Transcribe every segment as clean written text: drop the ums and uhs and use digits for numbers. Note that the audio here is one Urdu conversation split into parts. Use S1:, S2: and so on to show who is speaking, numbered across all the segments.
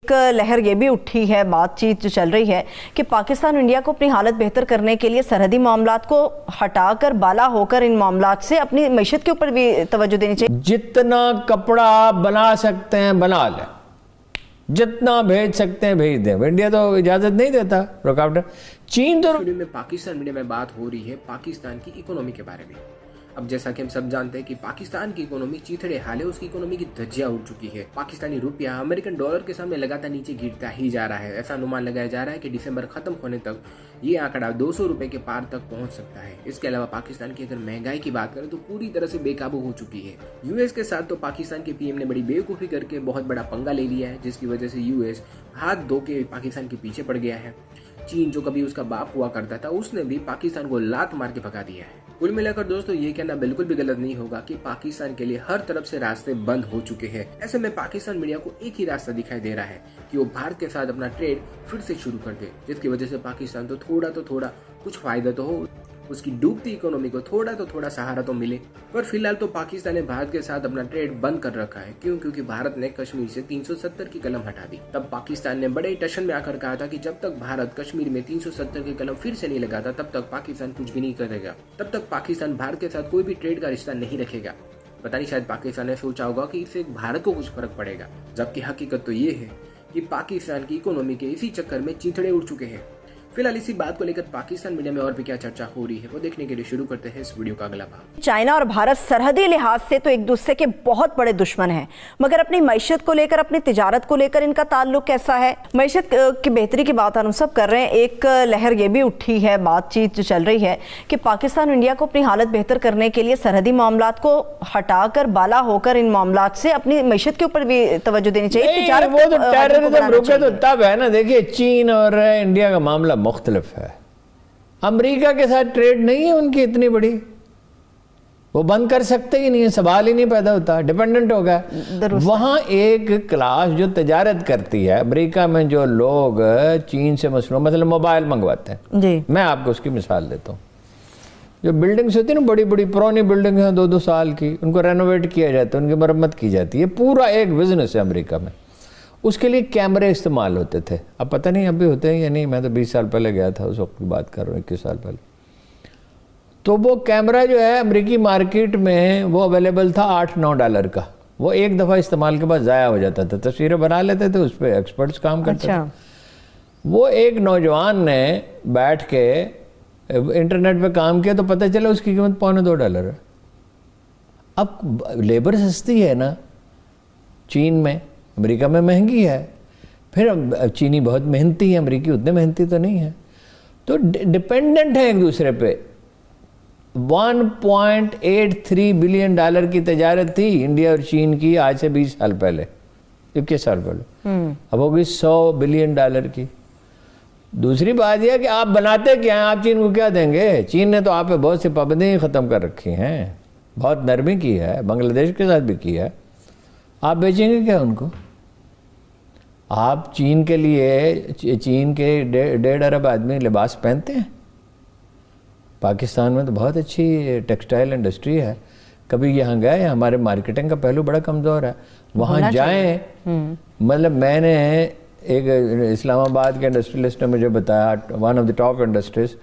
S1: ایک لہر یہ بھی اٹھی ہے، بات چیت جو چل رہی ہے کہ پاکستان اور انڈیا کو اپنی حالت بہتر کرنے کے لیے سرحدی معاملات کو ہٹا کر بالا ہو کر ان معاملات سے اپنی معیشت کے اوپر بھی توجہ دینی چاہیے۔
S2: جتنا کپڑا آپ بنا سکتے ہیں بنا لیں، جتنا بھیج سکتے ہیں بھیج دیں۔ انڈیا تو اجازت نہیں دیتا، رکاوٹ۔ چین تو
S3: ویڈیو میں پاکستان میڈیا میں بات ہو رہی ہے پاکستان کی اکانومی کے بارے میں۔ اب جیسا کہ ہم سب جانتے ہیں کہ پاکستان کی اکانومی چیتھڑے حال ہے، اس کی اکانومی کی دھجیاں اڑ چکی ہے۔ پاکستانی روپیہ امریکن ڈالر کے سامنے لگاتار نیچے گرتا ہی جا رہا ہے۔ ایسا انومان لگایا جا رہا ہے کہ دسمبر ختم ہونے تک یہ آنکڑا 200 روپے کے پار تک پہنچ سکتا ہے۔ اس کے علاوہ پاکستان کی اگر مہنگائی کی بات کریں تو پوری طرح سے بے قابو ہو چکی ہے۔ یو ایس کے ساتھ تو پاکستان کے پی ایم نے بڑی بیوقوفی کر کے بہت بڑا پنگا لے لیا ہے، جس کی وجہ سے یو ایس ہاتھ دھو کے پاکستان کے پیچھے پڑ گیا ہے۔ چین جو کبھی اس کا باپ ہوا کرتا تھا، اس نے بھی پاکستان کو لات مار کے بھگا دیا ہے۔ کل ملا کر دوستو یہ کہنا بالکل بھی غلط نہیں ہوگا کہ پاکستان کے لیے ہر طرف سے راستے بند ہو چکے ہیں۔ ایسے میں پاکستان میڈیا کو ایک ہی راستہ دکھائی دے رہا ہے کہ وہ بھارت کے ساتھ اپنا ٹریڈ پھر سے شروع کر دے، جس کی وجہ سے پاکستان تو تھوڑا کچھ فائدہ تو ہو، اس کی ڈوبتی اکانومی کو تھوڑا سہارا تو ملے۔ پر فی الحال تو پاکستان نے بھارت کے ساتھ اپنا ٹریڈ بند کر رکھا ہے۔ کیونکہ بھارت نے کشمیر سے 370 کی قلم ہٹا دی۔ تب پاکستان نے بڑے ٹشن میں آ کر کہا تھا کہ جب تک بھارت کشمیر میں 370 کی قلم پھر سے نہیں لگاتا تب تک پاکستان کچھ بھی نہیں کرے گا، تب تک پاکستان بھارت کے ساتھ کوئی بھی ٹریڈ کا رشتہ نہیں رکھے گا۔ پتہ نہیں، شاید پاکستان نے سوچا ہوگا کہ اس سے بھارت کو کچھ فرق پڑے گا، جبکہ حقیقت تو یہ ہے کہ پاکستان کی اکانومی کے اسی چکر میں چیتھڑے اڑ چکے ہیں۔ فی الحال اسی بات کو لے کر پاکستان میڈیا میں اور بھی کیا چرچا ہو رہی ہے، وہ دیکھنے کے لیے شروع کرتے ہیں اس ویڈیو کا اگلا بھاگ۔
S1: چائنا اور بھارت سرحدی لحاظ سے تو ایک دوسرے کے بہت بڑے دشمن ہیں، مگر اپنی معیشت کو لے کر، اپنی تجارت کو لے کر ان کا تعلق کیسا ہے؟ معیشت کی بہتری کی بات ہم سب کر رہے ہیں۔ ایک لہر یہ بھی اٹھی ہے، بات چیت جو چل رہی ہے کہ پاکستان اور انڈیا کو اپنی حالت بہتر کرنے کے لیے سرحدی معاملات کو ہٹا کر بالا ہو کر ان معاملات سے اپنی معیشت کے اوپر بھی توجہ دینی چاہیے۔
S2: وہ تو ٹیررزم رکے تو تب ہے نا۔ دیکھیے، چین اور انڈیا کا معاملہ مختلف ہے۔ امریکہ کے ساتھ ٹریڈ نہیں ہے ان کی اتنی بڑی، وہ بند کر سکتے ہی نہیں ہے، سوال ہی نہیں پیدا ہوتا، ڈیپینڈنٹ ہو گیا۔ وہاں ایک کلاس جو تجارت کرتی ہے، امریکہ میں جو لوگ چین سے مصنوع مثلا موبائل منگواتے ہیں،
S1: جی
S2: میں آپ کو اس کی مثال دیتا ہوں۔ جو بلڈنگز ہوتی ہیں نا، بڑی بڑی پرانی بلڈنگ ہیں 2-2 سال کی، ان کو رینوویٹ کیا جاتا ہے، ان کی مرمت کی جاتی ہے، پورا ایک بزنس ہے امریکہ میں۔ اس کے لیے کیمرے استعمال ہوتے تھے، اب پتہ نہیں اب بھی ہوتے ہیں یا نہیں، میں تو 20 سال پہلے گیا تھا، اس وقت کی بات کر رہا ہوں، 21 سال پہلے۔ تو وہ کیمرہ جو ہے امریکی مارکیٹ میں وہ اویلیبل تھا $8-9 کا، وہ ایک دفعہ استعمال کے بعد ضائع ہو جاتا تھا، تصویریں بنا لیتے تھے، اس پہ ایکسپرٹس کام کرتے تھے۔ وہ ایک نوجوان نے بیٹھ کے انٹرنیٹ پہ کام کیا تو پتہ چلا اس کی قیمت $1.25 ہے۔ اب لیبر سستی ہے نا چین میں، امریکہ میں مہنگی ہے، پھر چینی بہت محنتی ہے، امریکی اتنے محنتی تو نہیں ہے، تو ڈیپینڈنٹ ہیں ایک دوسرے پہ۔ $1.83 بلین کی تجارت تھی انڈیا اور چین کی آج سے 20 سال پہلے، 21 سال پہلے، اب ہوگی $100 بلین کی۔ دوسری بات یہ ہے کہ آپ بناتے کیا ہیں، آپ چین کو کیا دیں گے؟ چین نے تو آپ پہ بہت سی پابندیاں ختم کر رکھی ہیں، بہت نرمی کی ہے، بنگلہ دیش کے ساتھ بھی کی ہے، آپ بیچیں گے کیا ان کو؟ آپ چین کے لیے، چین کے 1.5 ارب آدمی لباس پہنتے ہیں۔ پاکستان میں تو بہت اچھی ٹیکسٹائل انڈسٹری ہے، کبھی یہاں گئے، ہمارے مارکیٹنگ کا پہلو بڑا کمزور ہے، وہاں جائیں۔ مطلب میں نے ایک اسلام آباد کے انڈسٹریلسٹ نے مجھے بتایا، one of the top industries,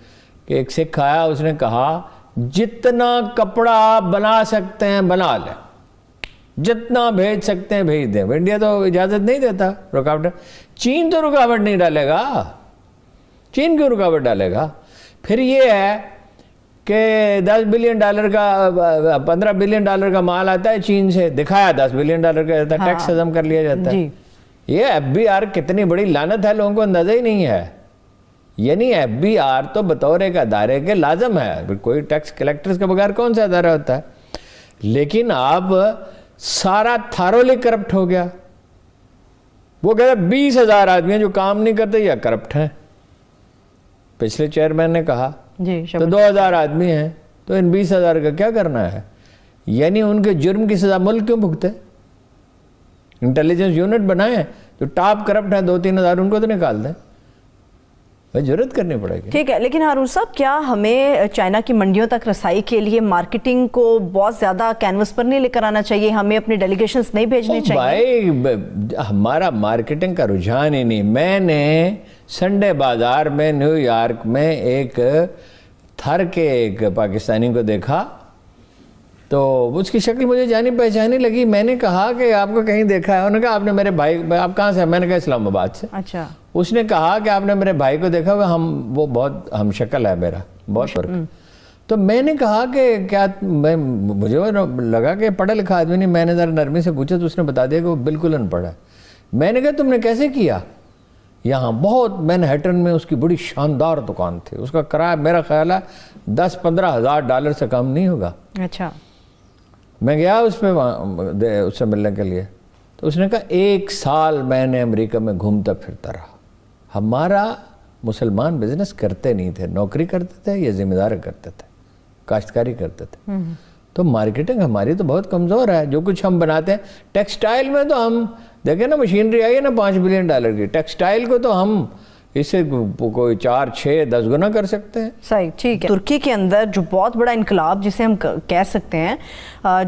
S2: کہ ایک سکھ آیا، اس نے کہا جتنا کپڑا آپ بنا سکتے ہیں بنا لیں، جتنا بھیج سکتے ہیں بھیج دیں۔ انڈیا تو اجازت نہیں دیتا، رکاوٹ۔ چین تو رکاوٹ نہیں ڈالے گا، چین کیوں رکاوٹ ڈالے گا؟ پھر یہ ہے کہ $10 بلین کا، $15 بلین کا مال آتا ہے چین سے، دکھایا $10 بلین کا جاتا ہے، ٹیکس ہضم کر لیا جاتا ہے۔ یہ FBR کتنی بڑی لعنت ہے، لوگوں کو اندازہ ہی نہیں ہے۔ یعنی FBR تو بطور ایک ادارے کے لازم ہے، کوئی ٹیکس کلیکٹرز کے بغیر کون سا ادارہ ہوتا ہے؟ لیکن اب سارا تھارولی کرپٹ ہو گیا۔ وہ کہتا ہے 20,000 آدمی ہیں جو کام نہیں کرتے یا کرپٹ ہیں۔ پچھلے چیئرمین نے کہا تو 2,000 آدمی ہیں، تو ان 20,000 کا کیا کرنا ہے؟ یعنی ان کے جرم کی سزا ملک کیوں بھگتے؟ انٹیلیجنس یونٹ بنائیں، جو ٹاپ کرپٹ ہیں 2-3 ہزار، ان کو تو نکال دیں۔ ضرورت کرنی پڑے گی.
S1: ٹھیک ہے, لیکن ہارون صاحب کیا ہمیں چائنا کی منڈیوں تک رسائی کے لیے مارکیٹنگ کو بہت زیادہ کینوس پر نہیں لے کر آنا چاہیے, ہمیں اپنے ڈیلیگیشنز نہیں بھیجنے چاہیے؟
S2: بھائی ہمارا مارکیٹنگ کا رجحان ہی نہیں. میں نے سنڈے بازار میں نیو یارک میں ایک تھر کے ایک پاکستانی کو دیکھا, تو اس کی شکل مجھے جانی پہچانی لگی. میں نے کہا کہ آپ کو کہیں دیکھا ہے؟ انہوں نے کہا آپ نے میرے بھائی, آپ کہاں سے ہیں؟ میں نے کہا اسلام آباد سے.
S1: اچھا.
S2: اس نے کہا کہ آپ نے میرے بھائی کو دیکھا ہوگا, وہ بہت ہم شکل ہے میرا, بہت فرق. تو میں نے کہا کہ کیا, مجھے لگا کہ پڑھا لکھا آدمی نہیں. میں نے ذرا نرمی سے پوچھا تو اس نے بتا دیا کہ وہ بالکل ان پڑھ ہے. میں نے کہا تم نے کیسے کیا؟ یہاں بہت مینہٹن میں اس کی بڑی شاندار دکان تھی, اس کا کرایہ میرا خیال ہے $10,000-15,000 سے کم نہیں ہوگا.
S1: اچھا.
S2: میں گیا اس پہ اس سے ملنے کے لیے, تو اس نے کہا 1 سال میں نے امریکہ میں گھومتا پھرتا رہا. ہمارا مسلمان بزنس کرتے نہیں تھے, نوکری کرتے تھے یا ذمہ داری کرتے تھے, کاشتکاری کرتے تھے. تو مارکیٹنگ ہماری تو بہت کمزور ہے. جو کچھ ہم بناتے ہیں ٹیکسٹائل میں, تو ہم دیکھیں نا مشینری آئی ہے نا $5 بلین کی, ٹیکسٹائل کو تو ہم اس سے کوئی 4, 6, 10 گنا کر سکتے ہیں.
S1: صحیح, ٹھیک ہے. ترکی کے اندر جو بہت بڑا انقلاب جسے ہم کہہ سکتے ہیں,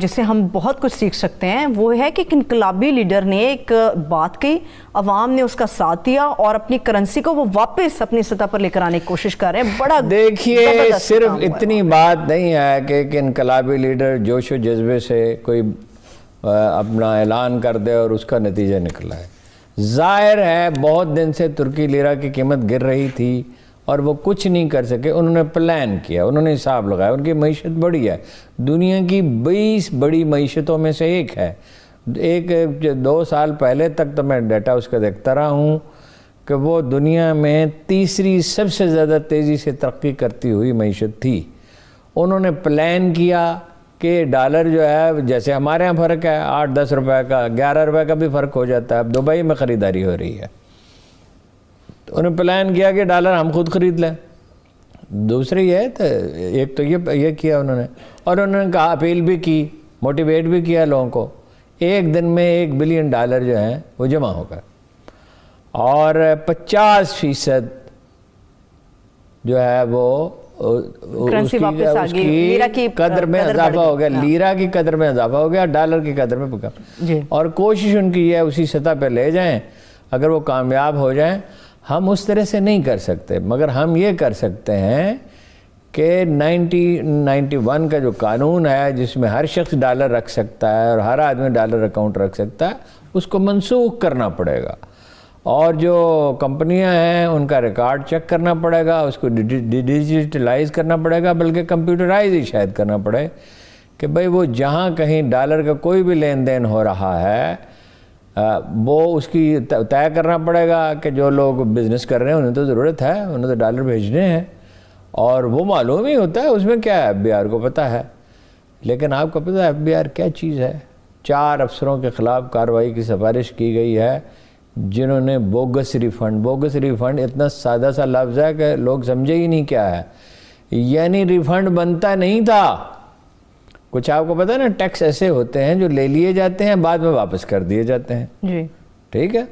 S1: جسے ہم بہت کچھ سیکھ سکتے ہیں, وہ ہے کہ ایک انقلابی لیڈر نے ایک بات کہی, عوام نے اس کا ساتھ دیا اور اپنی کرنسی کو وہ واپس اپنی سطح پر لے کر آنے کی کوشش کر رہے ہیں. بڑا
S2: دیکھیے, صرف اتنی بات نہیں ہے کہ ایک انقلابی لیڈر جوش و جذبے سے کوئی اپنا اعلان کر دے اور اس کا نتیجہ نکلا ہے. ظاہر ہے بہت دن سے ترکی لیرہ کی قیمت گر رہی تھی اور وہ کچھ نہیں کر سکے. انہوں نے پلان کیا, انہوں نے حساب لگایا. ان کی معیشت بڑی ہے, دنیا کی 20 بڑی معیشتوں میں سے ایک ہے. 2 سال پہلے تک تو میں ڈیٹا اس کا دیکھتا رہا ہوں کہ وہ دنیا میں 3ری سب سے زیادہ تیزی سے ترقی کرتی ہوئی معیشت تھی. انہوں نے پلان کیا کہ ڈالر جو ہے, جیسے ہمارے ہاں فرق ہے 8-10 روپے کا, 11 روپے کا بھی فرق ہو جاتا ہے. اب دبئی میں خریداری ہو رہی ہے, تو انہوں نے پلان کیا کہ ڈالر ہم خود خرید لیں. دوسری ہے تو ایک تو یہ کیا انہوں نے, اور انہوں نے کہا اپیل بھی کی, موٹیویٹ بھی کیا لوگوں کو. ایک دن میں $1 بلین جو ہیں وہ جمع ہو گئے, اور 50% جو ہے وہ اس کی قدر میں اضافہ ہو گیا. لیرہ کی قدر میں اضافہ ہو گیا, ڈالر کی قدر میں کم. اور کوشش ان کی ہے اسی سطح پہ لے جائیں. اگر وہ کامیاب ہو جائیں, ہم اس طرح سے نہیں کر سکتے, مگر ہم یہ کر سکتے ہیں کہ 91 کا جو قانون ہے جس میں ہر شخص ڈالر رکھ سکتا ہے اور ہر آدمی ڈالر اکاؤنٹ رکھ سکتا ہے, اس کو منسوخ کرنا پڑے گا. اور جو کمپنیاں ہیں ان کا ریکارڈ چیک کرنا پڑے گا, اس کو ڈیجیٹلائز کرنا پڑے گا, بلکہ کمپیوٹرائز ہی شاید کرنا پڑے کہ بھئی وہ جہاں کہیں ڈالر کا کوئی بھی لین دین ہو رہا ہے وہ اس کی طے کرنا پڑے گا کہ جو لوگ بزنس کر رہے ہیں انہیں تو ضرورت ہے, انہیں تو ڈالر بھیجنے ہیں, اور وہ معلوم ہی ہوتا ہے. اس میں کیا ہے, FBR کو پتہ ہے. لیکن آپ کو پتہ ہے FBR کیا چیز ہے؟ 4 افسروں کے خلاف کارروائی کی سفارش کی گئی ہے جنہوں نے بوگس ریفنڈ اتنا سادہ سا لفظ ہے کہ لوگ سمجھے ہی نہیں کیا ہے. یعنی ریفنڈ بنتا نہیں تھا. کچھ آپ کو پتہ ہے نا, ٹیکس ایسے ہوتے ہیں جو لے لیے جاتے ہیں بعد میں واپس کر دیے جاتے ہیں.
S1: جی
S2: ٹھیک ہے.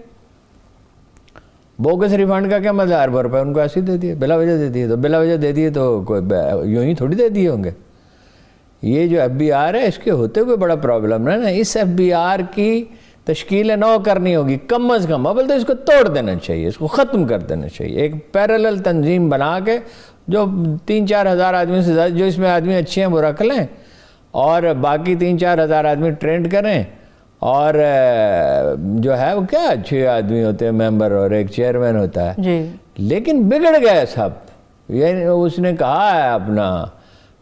S2: بوگس ریفنڈ کا کیا مطلب؟ اربوں روپے ان کو ایسے دے دیے, بلا وجہ دے دیے. تو بلا وجہ دے دیے تو کوئی یوں ہی تھوڑی دے دیے ہوں گے. یہ جو FBR ہے اس کے ہوتے ہوئے بڑا پرابلم ہے نا. اس FBR کی تشکیل نو کرنی ہوگی کم از کم. اب تو اس کو توڑ دینا چاہیے, اس کو ختم کر دینا چاہیے. ایک پیرالل تنظیم بنا کے جو 3-4 ہزار آدمی سے زیادہ, جو اس میں آدمی اچھے ہیں وہ رکھ لیں, اور باقی 3-4 ہزار آدمی ٹرینڈ کریں. اور جو ہے وہ کیا اچھے آدمی ہوتے ہیں ممبر, اور ایک چیئرمین ہوتا ہے
S1: جی.
S2: لیکن بگڑ گئے سب. یعنی اس نے کہا ہے, اپنا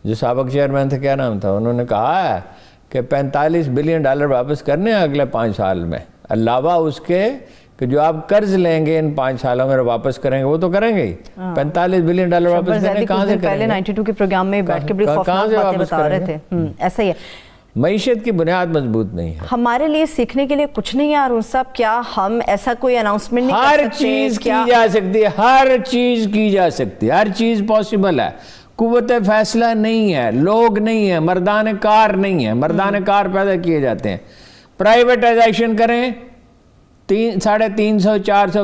S2: جو سابق چیئرمین تھا, کیا نام تھا, انہوں نے کہا ہے کہ $45 بلین واپس کرنے ہیں اگلے 5 سال میں, علاوہ اس کے کہ جو آپ قرض لیں گے ان 5 سالوں میں واپس کریں گے, وہ تو کریں گے ہی. $45 بلین واپس کرنے کہاں سے کریں گے؟
S1: پہلے 92 کے پروگرام میں بیٹھ کے بڑی خوفناک باتیں بتا رہے تھے. ایسا ہی ہے,
S2: معیشت کی بنیاد مضبوط نہیں ہے.
S1: ہمارے لیے سیکھنے کے لیے کچھ نہیں ہے ہارون صاحب. کیا ہم ایسا کوئی اناؤنسمنٹ نہیں کر سکتے؟
S2: ہر چیز کی جا سکتی ہے, ہر چیز کی جا سکتی ہے, ہر چیز پاسبل ہے. قوت فیصلہ نہیں ہے, لوگ نہیں ہیں, مردان کار نہیں ہے. مردان کار پیدا کیے جاتے ہیں. پرائیویٹائزیشن کریں, 350-400